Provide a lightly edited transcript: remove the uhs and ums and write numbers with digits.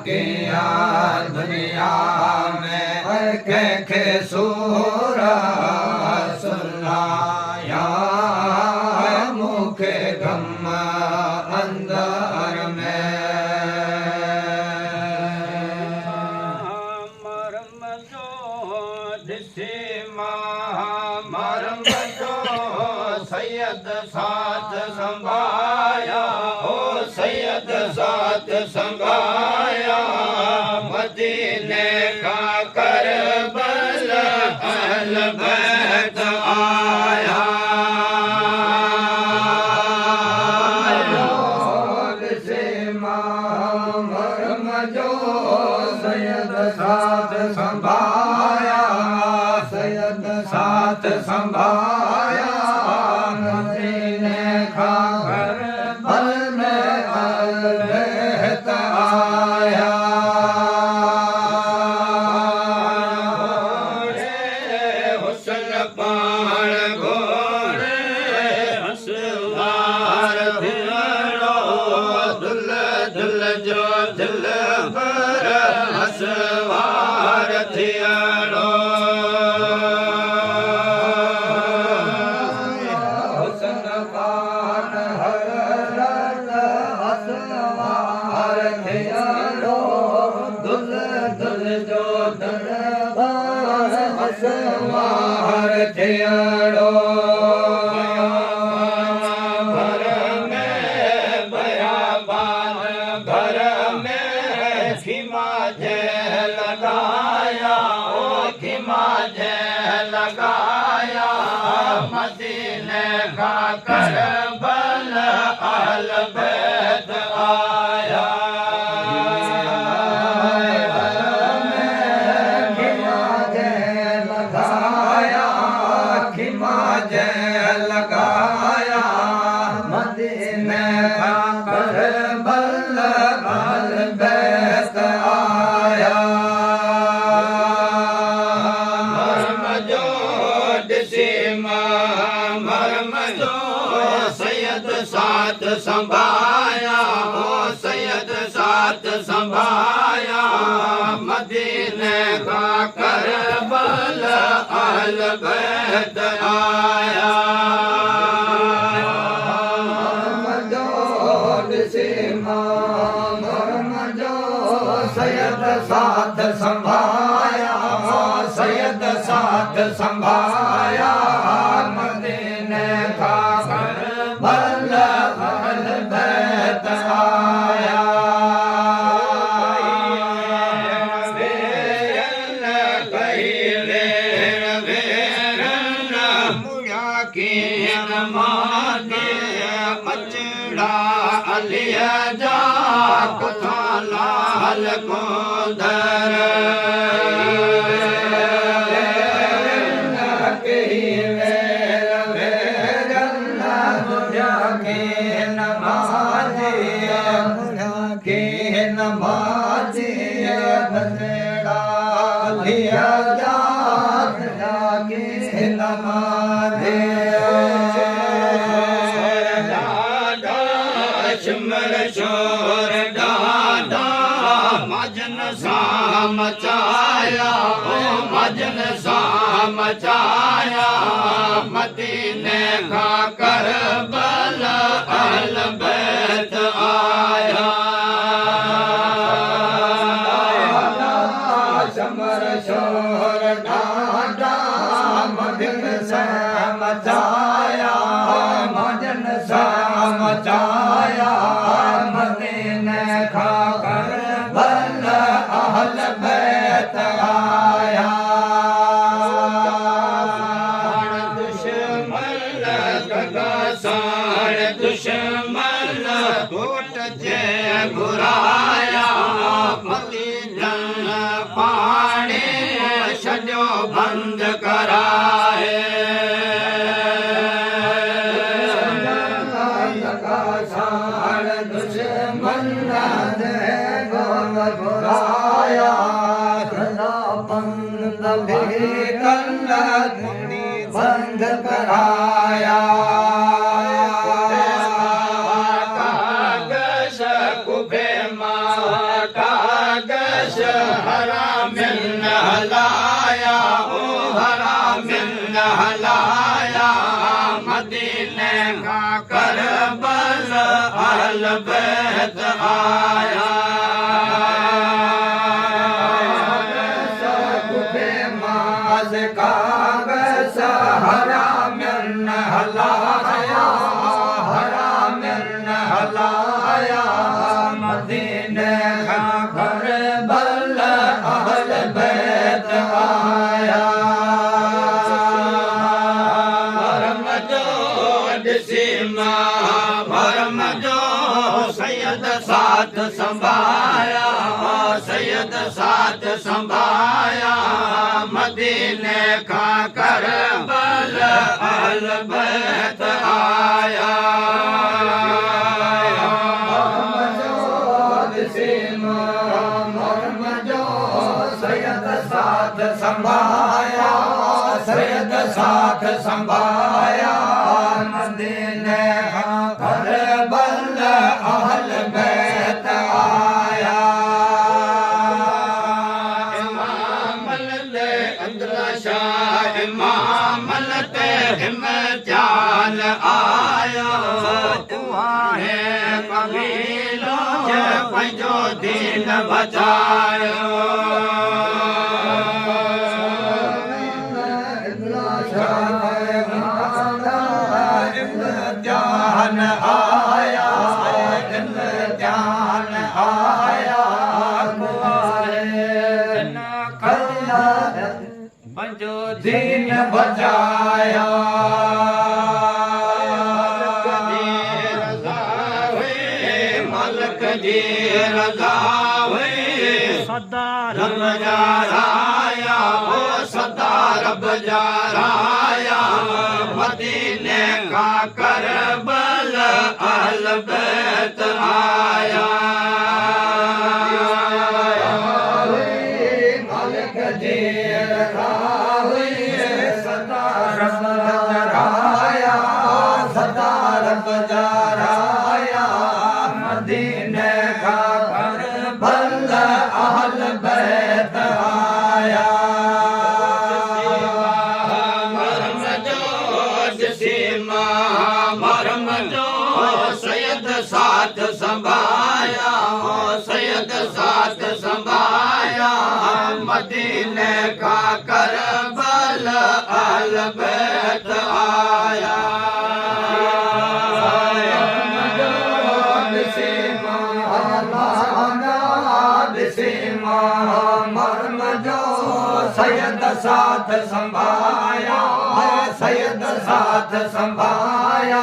के किया दुनिया में के सूर सुनाया मुखे गम अंदर में मरम जो दिसे मरम जो सैयद साथ संभाया हो सैयद साथ संभाया मदीने का करबल अहल बैत आया मरम जो सैयद साथ संभाया सैयद साथ संभाया मदीने का करबल में अहल बैत आया हुस्न पाण घोड़े हंसवार भिड़ो दुल दुल जो दिल पर हंसवार थियड़ो हुस्न पाण हरत हंसवार थियड़ो दुल दुल जो दिल पर हंसवार थियड़ो घर में बयाबान घर में खिमा जय लगाया ओ खिमा जय लगाया मदीने का करबल अहल बैत आया लगाया मदीने का करबल अहल बैत आया मरम जो दिसे मरम जो सैयद साथ संभाया हो सैयद साथ संभाया मदीने का करबल अहल बैत आया मरम जो सैयद साथ संभाया सैयद साथ संभाया मदीने का करबल अहल बैत आया अलिया जा कथा लाल को दर नमाजी बंदड़ा लिया जात जाके नमाजे शमर शोर डाडा मजन सा मचाया ओ मजन सा मचाया मदीने का करबल अहल बैत आया शमर शोर डाडा मजन सा मचाया मजन सा मचाया मदीने का करबल अहल बैत आया दुश्मन गगा साण दुश्मन कोट जय घुराया मदीनन पाणी छॾियो बंद कराए दुश्मन घुराया बंद भी बंद कराया कागज कुबे माँ कागज हराम न हलाया ओ हराम न हलाया मदीने का करबल अहल बैत आया कागज हराम न हलाया हराम न हलाया मदीने का करबल अहल बैत आया भरम जो दिसीमा भरम जो सैयद साथ संभाया सैयद साथ संभाया मदीने का करबल अहल बैत आया सैयद साथ संभाया सैयद साथ संभाया मदीने का करबल अहल बैत आया इमामल ते हिम जान आया तुहारे कबीलो जे पंहिंजो दीन बचायो ध्यान आया ध्यान आया पंहिंजो दीन बचाया मालिक जी रज़ा हुई सदा रब जा राया हो सदा रब जा राया मदीने का करबल अहल बैत आया मालिक जी रज़ा हुई सदा रब जा राया सदा रब जा राया मदीने का करबल अहल बैत आया मरम जो सीमा मरम जो सैयद साथ संभाया सैयद साथ संभाया मदीने का करबल अहल बैत आया मरम जो सैयद साथ संभाया सैयद साथ संभाया